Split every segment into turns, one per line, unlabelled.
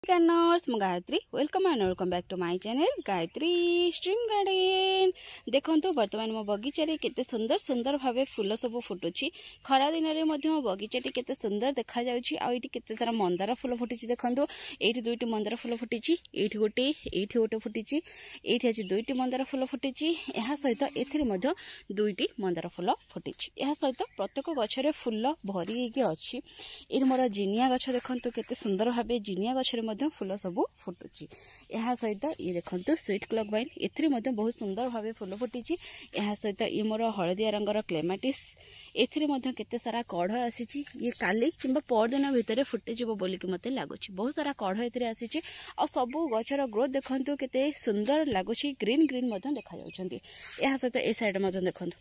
Gardner's मु Gayatri welcome and welcome back to my channel Gayatri stream garden. देखंतु वर्तमान मो बगीचारे केते सुंदर सुंदर भावे फूल सब फुटुची। खरा दिन रे मध्य मो बगीचाटी केते सुंदर देखा जाउची। आ एटी केते सारा मंदार फूल फुटिची। देखंतु एटी दुईटी मंदार फूल फुटिची, एटी गोटे फुटिची, एटी अछि दुईटी मंदार फूल फुटिची। एहा सहित एथिरे मध्य दुईटी मंदार फूल फुटिची। एहा सहित प्रत्येक गछरे फूल भरी हेकी अछि। एर मोर जिनिया गछ देखंतु केते सुंदर भावे जिनिया गछरे फूल सब फुटुची। यह सहित ये देखो स्वीट क्लॉक वाइन एथिरे बहुत सुंदर भावे फूल फुटी। यह सहित ये मोर हलदिया रंगर क्लेमाटिस एथिरे केते सारा कढ़ आसी। ये काली किंबा परदिन भितर फुटिजिवो बोलिक मते लागुची। बहुत सारा कढ़ एथिरे आसी। आ सबु गछर ग्रोथ देखंतु केते सुंदर लागुची। ग्रीन ग्रीन देखा जाउछंती। यह सहित ए साइड देखंतु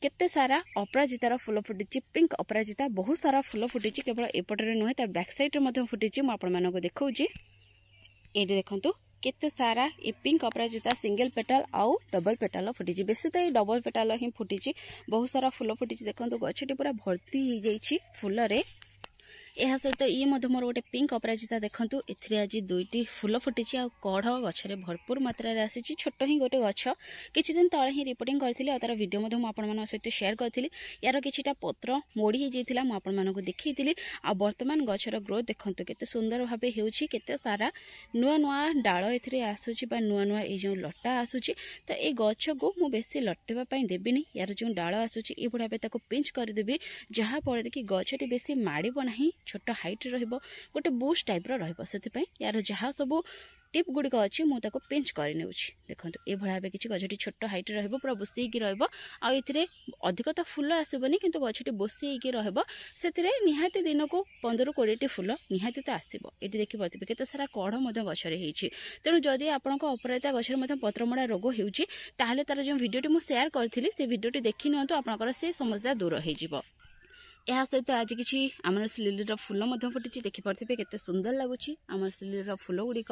केते सारा अपराजितार फूल फुटी। पिंक अपराजिता बहुत सारा फूल फुटी। केवल एपटे नुहे तार बैक साइड रे फुटी। मु आपण मानको देखौची। एटी देखंतु केते सारा ए पिंक अपराजिता सिंगल पेटाल आउ डबल पेटाल फुटी। बेसी तो ये डबल पेटाल ही फुटी। बहुत सारा फूल फुटी। देखंतु गछटी पूरा भर्ती हो जाइछि फूल रे। यह सहित ये मोर गोटे पिंक अपराजिता देखंतु एथिरे आज दुईटी फूल फुटी। आ कढ़ गछरे भरपूर मात्रा रे आसी। छोट ही गोटे गछ किछि दिन तळे ही रिपोर्टिंग करथिले। तार वीडियो मधे मु आपण मानक सहित शेयर करथिली। यार किछिटा पत्र मोड़ी हे जाइथिला मु आपण मानक देखैथिली। आ वर्तमान गछर ग्रोथ देखंतु केते सुंदर भाबे हेउछि। केते सारा नुआ नुआ डाळ एथिरे आसुछि बा नुआ नुआ ए जो लटा आसुछि। त ए गछ को मु बेसी लटेबा पई देबिनी। यार जो डाळ आसुछि ए बुढा बे ताको पिंच कर देबी। जहा पड़े कि गछटी बेसी माडिबो नाही। छोट हाइट रहिबो गोटे बूस्ट टाइप रो रहिबो। सेति पई यार जहा सब टिप गुडी को अछि मु ताको पिंच कर नेउछि। देखंतु ए भळा बे किछि गछटी छोट हाइट रहिबो पूरा बुसी की रहिबो। आ इथिरे अधिक त फूल आसीबनी किंतु गछटी बुसी की रहिबो। सेतिरे निहाती दिन को 15-20 टी फूल निहाती त आसीबो। एटी देखि परतिबे केते सारा कढ़ मधे गछरे हेछि। तेनु जदि आपनको अपराजिता गछरे मधे पत्रमोडा रोग हेउछि ताहाले तार जो वीडियोटी मु शेयर करथिली से वीडियोटी देखि नियंतु आपनकर से समस्या दूर हे जिवो। यह सहित आज किसी आमरस लिली फूल फुटी। देखी पारे केते सुंदर लगुच आमरस लिली फूल गुड़िक।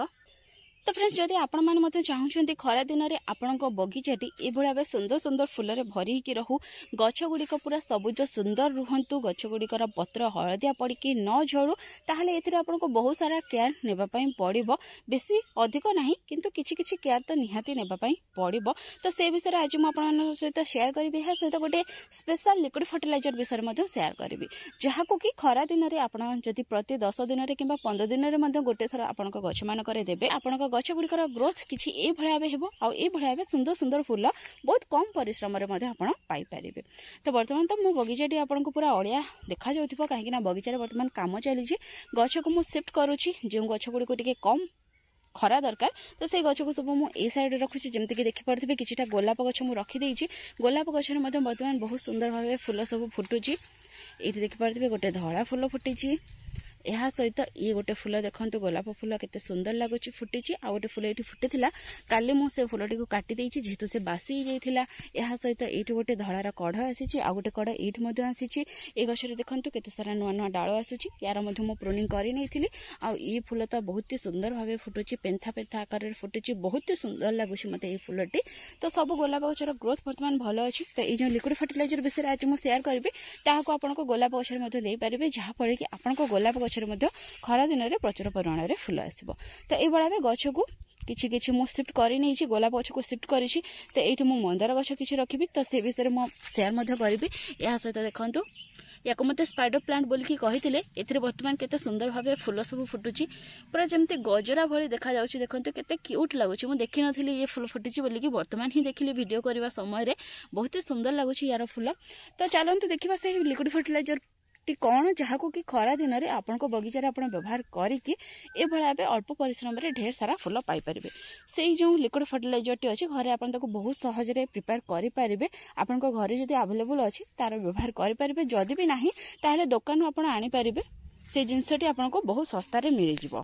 तो फ्रेंड्स जदि आपण माने चाहूँ खरा दिन में आपण बगीचाटी ये भाव सुंदर सुंदर फूल भरी रहू। गछ गुड़िक पूरा सबुज सुंदर रुहतु। गछ गुड़िकर पत्र हलदिया पड़की न झड़ू। ताहले एथिरे आपनको बहुत सारा केयर नेबापई पड़िबो। बेसी अधिक नाही किंतु किछि किछि केयर तो निहाती नेबापई पड़िबो। तो से विषय आज मु आपण सहित शेयर करिबि। या सहित गोटे स्पेशल लिक्विड फर्टिलाइजर विषय मध्ये शेयर करिबि। जहाको कि खरा दिन में आपण जदि प्रति 10 दिन में किंबा 15 दिन में गोटे थर आपनको गछ मानकरे देबे आपनको गछ गुड़िकर ग्रोथ किछि ए भळा बे हेबो। आ ए भळा बे सुंदर सुंदर फूल बहुत कम परिश्रम रे मध्ये आपण पाई परिबे। तो वर्तमान तो मो बगीचाटी आपनको पूरा अड़िया देखा जाउथिबो काहे ना बगीचा रे वर्तमान काम चली छी। गछ को मु शिफ्ट करूची। जे गछ गुड़ी को टिके कम खरा दरकार तो से गछ को सब मु ए साइड रखुची। जेमति कि देखि परथिबे किछिटा गोलाप गछ मु रखी देइची। गोलाप गछ रे मध्ये वर्तमान बहुत सुंदर भाबे फूल सब फुटुची। एठी देखि परथिबे गोटे धळा फूल फुटिची। यह सहित ये गोटे फूल देखंतु गोलाप फूल केते सुंदर लागुची फुटिची। आ गोटे फूल एठी फुटिथिला काली मु से फूलटी को काटी देइची जेहेतु से बासी जाइथिला। यह सहित एठी गोटे धळार कढ़ आसीची। आ गोटे कढ़ एठी मध्ये आसीची। ए गछरे देखंतु केते सारा नुआ नुआ डाळ आसुची। यार मध्ये मु प्रूनिंग करि नैथिली। आ ई फूल त बहुत ही सुंदर भाबे फुटुची। पेंथा पेंथा आकार रे फुटुची। बहुत ही सुंदर लागुची मते ई फूलटी। तो सब गोलाप गछर ग्रोथ वर्तमान भलो अछि। तो ए जो लिक्विड फर्टिलाइजर विषय आज मु शेयर करबी ताहाको आपनको गोलाप गछरे मध्ये देई परिबे। जहा पड़े कि आपनको गोलाप गछरे मध्ये खरा दिन में प्रचुर परिमाण में फूल आसो। तो ये भाव गछ को किछि किछि मु शिफ्ट करि नैछि। गोलाप गछ को शिफ्ट करिछि। तो एठी मु मंदार गछ किछि रखिबि। तो से विषय मु शेयर मध्ये करिबि। या सहित देखंतु याको मते स्पाइडर प्लांट बोल की कहिथिले। एथिरे वर्तमान केते सुंदर भाबे फूल सब फुटुची। पूरा जेमते गजरा भली देखा जाउची। देखंतु केते क्यूट लागुची। मु देखि नथिली ये फूल फुटिची बोली कि वर्तमान ही देखिली वीडियो करबा समय रे बहुत ही सुंदर लागुची यार फूल। तो चलंतु देखिबा से लिक्विड फर्टिलाइजर कौन जहाँ को कि खरा दिन में आपण बगीचार आप व्यवहार करके ए भाव अल्प परिश्रम रे ढेर सारा फूल पाई परिबे। से जो लिक्विड फर्टिलाइजर टी अच्छे घरे आप बहुत सहज प्रिपेयर करें। आपण घरे जदि अवेलेबल अच्छी तार व्यवहार करें। जदि भी ना ताहले दुकान आप आनीपारे से जिनसटी आपको बहुत सस्तार मिल जाव।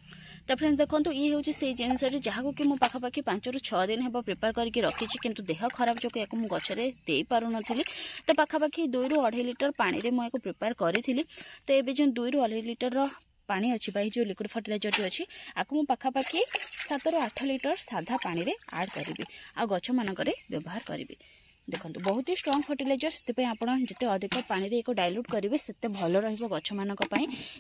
तो फ्रेंड्स देखो ये हूँ से जिनसटी जहाँ कि मुझे पाखापाखि 5 ରୁ 6 दिन हम प्रिपेयर करके रखी किंतु देह खराब जो या गचरे दे पार नी। तो पाखापाखि 2 ରୁ 2.5 ଲିଟର पानी मुझे प्रिपेयर करी। तो ये जो 2 ରୁ 2.5 ଲିଟର पानी अच्छी जो लिक्विड फर्टिलाइजर अच्छी आपको मुझे पाखापाखि 7 ରୁ 8 ଲିଟର साधा पानी रे ऐड करी आ गछ मानक व्यवहार करी। देखो बहुत ही स्ट्रॉन्ग फर्टिलाइजर से आप जिते अधिक पानी एक डाइल्यूट करेंगे से भल रछ मान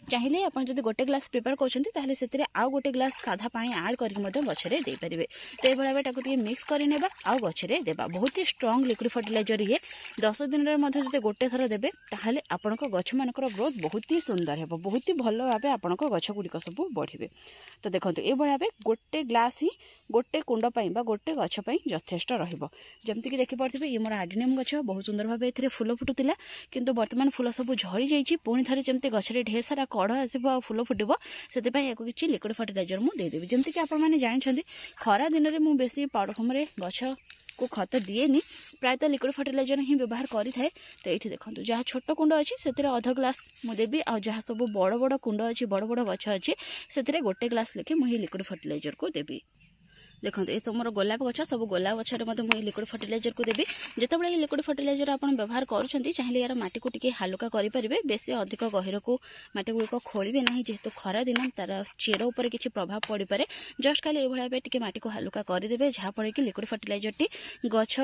चाहिए आप जब गोटे ग्लास प्रिपेयर कर से आउ गोटे ग्लास साधा पानी आड करके गचरे देपारे तो ये भाई मिक्स करने आउ गचरे देवा बहुत ही स्ट्रॉन्ग लिक्विड फर्टिलाइजर ये 10 दिन में गोटे थर देवे ताहले आपण गछ मान ग्रोथ बहुत ही सुंदर है बहुत ही भल भाव आपण गछ गुड़िक सब बढ़े तो देखो ये भाई गोटे ग्लास ही गोटे कुंड गोटे गछपाई यथेष्ट रमती देखिपे ये मोर आडिनियम गछ बहुत सुंदर भाव ए फूल फुटुला किंतु वर्तमान फूल सब झड़ी जाइए पुणी थे जमी गचरे ढेर सारा कड़ आसो फूल फुटब से किसी लिक्विड फर्टिलाइजर मुझे देदेवी जमीक आपने जानते खरा दिन में मुझे बेसी पाउडर फॉर्म रे गछ को खत दिएनी प्रायतः लिक्विड फर्टिलाइजर ही व्यवहार करें तो ये देखो जहाँ छोट कुंड अच्छी से अध ग्लास मुझे आ जहाँ सब बड़ बड़ कुंड अच्छी बड़ बड़ गछ अच्छी से गोटे ग्लास लेखे मुझे लिक्विड फर्टिलाइजर को देवी देखो ये सब मोर गोलाप गछ सब गोलाप गचर मुझे लिक्विड फर्टिलाइजर को देवी जिते ये लिक्विड फर्टिलाइजर आप व्यवहार करुँच चाहिए यार मटी को टी हालुका करेंगे बेसी अधिक गहिर को मटी गुड़िक खोलिए ना जेहेतु खरा दिन तार चेर उपर किसी प्रभाव पड़ पारे जस्ट खाली ये टी मटी को हालुका करदे जहाँफल कि लिक्विड फर्टिलाइजर टी गछ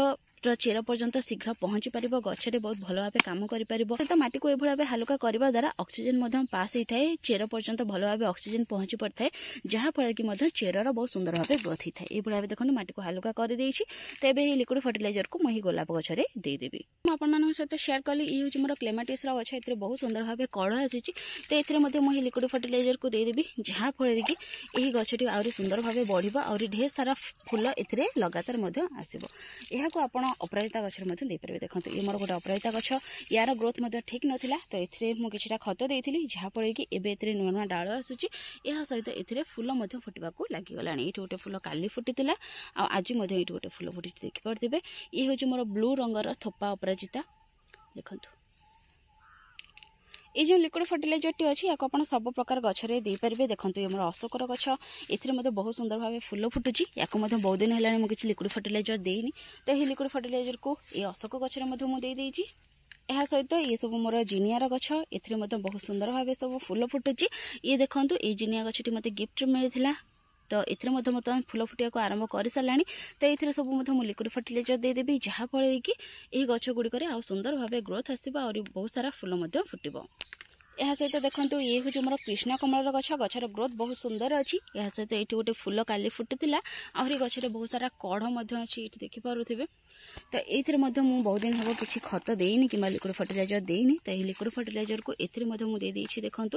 चेर पर्यंत शीघ्र पहुंची पार गचरे बहुत भल भाव कम कर तो मटी को यह हालुका करने द्वारा ऑक्सीजन पास होता है चेर पर्यंत भल भाव ऑक्सीजन पहुंची पड़ता है जहाँफल कि चेरर बहुत सुंदर भाव ग्रोथ होता है ये भाव देखो मटी को हालुका कर तो ये लिक्विड फर्टिलाइजर को मुझे गोलाप गचरे देदेवी मुझे सहित शेयर कली ये हूँ मोर क्लेमाटिस गछ ए बहुत सुंदर भाव कड़ आसी तो ये मुझे लिक्विड फर्टिलाइजर को देदेवी जहाँफल कि यही गछटी आहरी सुंदर भाव बढ़ आहरी ढेर सारा फूल ए लगातार आसो यह अपराजिता गचर देपारे देखो ये मोर गोटे अपराजिता गछ यार ग्रोथ ठीक नाला तो ये मुझे खत देती जहाँफल कि एवं नुआ नुआ डाल आसूँ यह सहित ए फूल फुटा लगिगला ये गोटे फूल काली फुटी आज ये गोटे फूल फुटी देखिपे ये हूँ मोर ब्लू रंगर थोपा अपराजिता देखो ये जो लिक्विड फर्टिलाइजर टी अच्छी आप सब प्रकार गचरे देपारे देखो ये मोर अशोकर गछ ए बहुत सुंदर भाव फूल फुटुची या बहुत दिन है मुझे लिक्विड फर्टिलाइजर देनी तो ये लिक्विड फर्टिलाइजर को ये अशोक गचरे मुझे यह सहित ये सब मोर जिनियार गछ ए बहुत सुंदर भाव सब फूल फुटुची ये देखो ये जिनिया गछटी मत गिफ्ट मिलता तो ये बर्तमान फूल फुटिया को आरंभ कर सारा तो ये सब मुझे लिक्विड फर्टिलाइजर देदेवी जहाँफल कि यह गछ गुड़िक आ सुंदर भाव ग्रोथ आसो और बहुत सारा फूल फुटब यह सहित देखो ये हूँ मोर कृष्ण कमल गछ गचर ग्रोथ बहुत सुंदर अच्छी यह सहित ये गोटे फूल काली फुटी आहरी गचरे बहुत सारा कढ़ ये देखिपे तो ये बहुत दिन हम किसी खत देनी कि लिक्विड फर्टिलाइजर देनी तो ये लिक्विड फर्टिलाइजर को ये मुझे देखो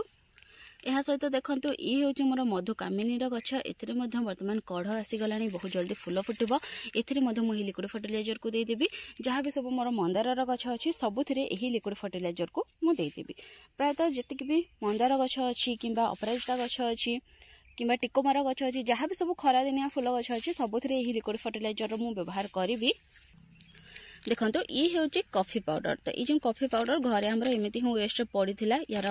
यह सहित देखो ये हूँ मोर मधु कामिनी गछ ए बर्तमान कढ़ आसीगला बहुत जल्दी फूल फुटब ए मुझे लिक्विड फर्टिलाइजर को देदेवी जहाँ भी सब मोर मंदार गछ अच्छी सबुथ यही लिक्विड फर्टिलाइजर को मुझे देदेवी प्रायतः जी भी मंदार गछ अच्छी कि अपराजिता गछ अच्छी कि टिकोमार गछ अच्छी जहाँ भी सब खरा दिनिया फूल गछ अच्छी सबुथ यही लिक्विड फर्टिलाइजर मुझे व्यवहार करी देखो ये हूँ कॉफी पाउडर तो ये जो कॉफी पाउडर घरे आमर एमती ही वेस्ट पड़ा यार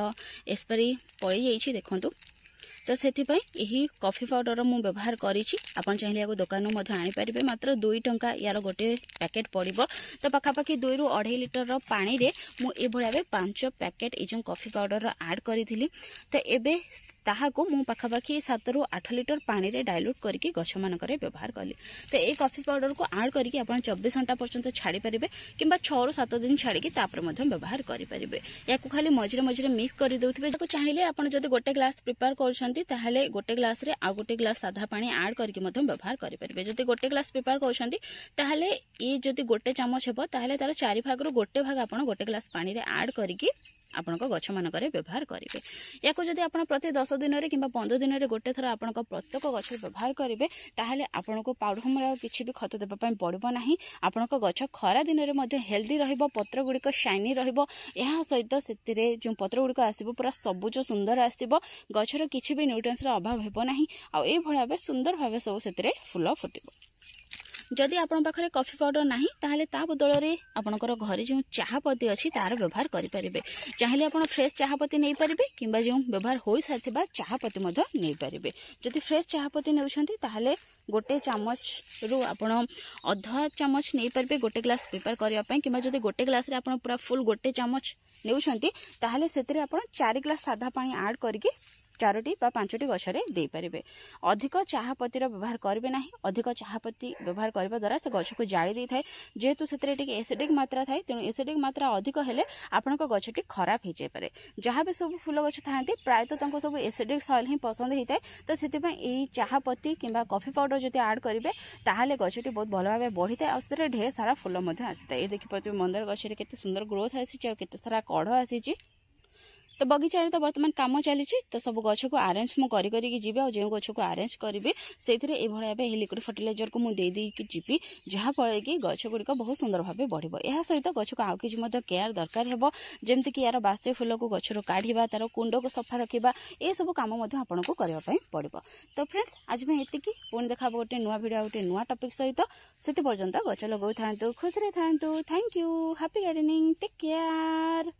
एक्सपायरी पड़ जाइए देखो तो से यही कॉफी पाउडर मु व्यवहार करी आपन चाहिए या दुकान आनीपारे मात्र 2 टंका यार गोटे पैकेट पड़ो तो पखापाखि 2 ରୁ 2.5 लिटर पानी रे मु ए भलिया 5 पैकेट ये जो कॉफी पाउडर ऐड करी तो एबे ताहाको मु पखापाखि 7 ରୁ 8 लिटर पानी रे डाइल्यूट करके गछ मानकरे व्यवहार कली तो ये कॉफी पाउडर को ऐड करके आप 24 घंटा पर्यंत छाड़ी पारिबे किंबा 6 ରୁ 7 दिन छाड़ी तापर मध्य व्यवहार करि पारिबे या खाली मझिरे मझिरे मिक्स कर देउथिबे ताको चाहिए आपण जदि गोटे ग्लास प्रिपेयर करछंती ताहाले गोटे ग्लास रे आ गोटे ग्लास साधा पानी ऐड करके मध्य व्यवहार करि पारिबे जदि गोटे ग्लास प्रिपेयर करछंती ताहाले ये जदि गोटे चामच हेबो ताहाले तार 4 भाग रो गोटे भाग आपण गोटे ग्लास पानी रे ऐड करके आपण गछ मानकरे व्यवहार करेंगे या जदि आप प्रति 10 दिन कि 15 दिन में गोटे थर आपण प्रत्येक गछ व्यवहार करेंगे ताहले आपण को पाउडर फॉर्म किसी भी खत देवाई पड़ो ना आपण गछ खरा दिन में हेल्दी रहिबो पत्र गुड़िक शाइनी रहिबो या सहित से जो पत्र गुड़िक आसो पूरा सबुज सुंदर आसो गछर किसी भी न्यूट्रिएंट्स अभाव हेबो नाही आ ए भाव सुंदर भाव सब से फूल फुटिबो जदि आपण पाखरे कॉफी पाउडर नाही ताहले ता बदल रे आपणकर घरे जो चाहपत्ती अछि तार व्यवहार करि परिबे चाहिले आपण फ्रेश चाहपत्ती नै परिबे किंबा जो व्यवहार होई साथिबा चाहपत्ती मध नै परिबे जदि फ्रेश चाहपत्ती नेउछंती ताहले गोटे चामच रु आपण अधा चामच नै परिबे गोटे ग्लास प्रिपेयर करिया पय किंबा जदि गोटे ग्लास रे आपण पूरा फुल गोटे चामच नेउछंती ताहले सेतरे आपण 4 ग्लास सादा पानी ऐड करके 4टी बा 5टी गछरे देई परिबे। अधिक चाहापतिर व्यवहार करिवे नाही। अधिक चाहापति व्यवहार करबा द्वारा से गछ को जाली देई थाए, जेहेतु सेतरे टिके एसिडिक मात्रा थाए, तेणु एसिडिक मात्रा अधिक हेले आपनक गछटी खराब हो जाय पारे। जहाँ भी सब फूल गछ थांती प्रायतः तांको सब एसिडिक सॉइल ही पसंद होता है, तो से चाहापति किंबा कॉफी पाउडर जदि ऐड करेंगे ताहले गछटी बहुत भल भाव बढ़ी था और ढेर सारा फूल आसी था। ये देखिए मंदार गछरे केते सुंदर ग्रोथ आसी केते सारा कढ़ आसी। तो बगीचारे तो बर्तमान काम चली, तो सब गछ को आरेंज मु करी जी और जो गछ को आरेंज करी से लिक्विड फर्टिलाइजर को मुझे जी, जहाँफल कि गछ गुड़िक बहुत सुंदर भाव बढ़। यह सहित गछ को आउ कि केयर दरकार है, जमती कि यार बासी फूल को गचर काढ़ा, तार कुंड को सफा रखा, ये सब कम आपन को करने पड़ो। तो फ्रेंड्स आज मैं ये पुणी देखा गोटे नुआ वीडियो गोटे नुआ टॉपिक सहित से पर्यंत गच लगो था, खुशी था। Thank you, happy gardening, take care.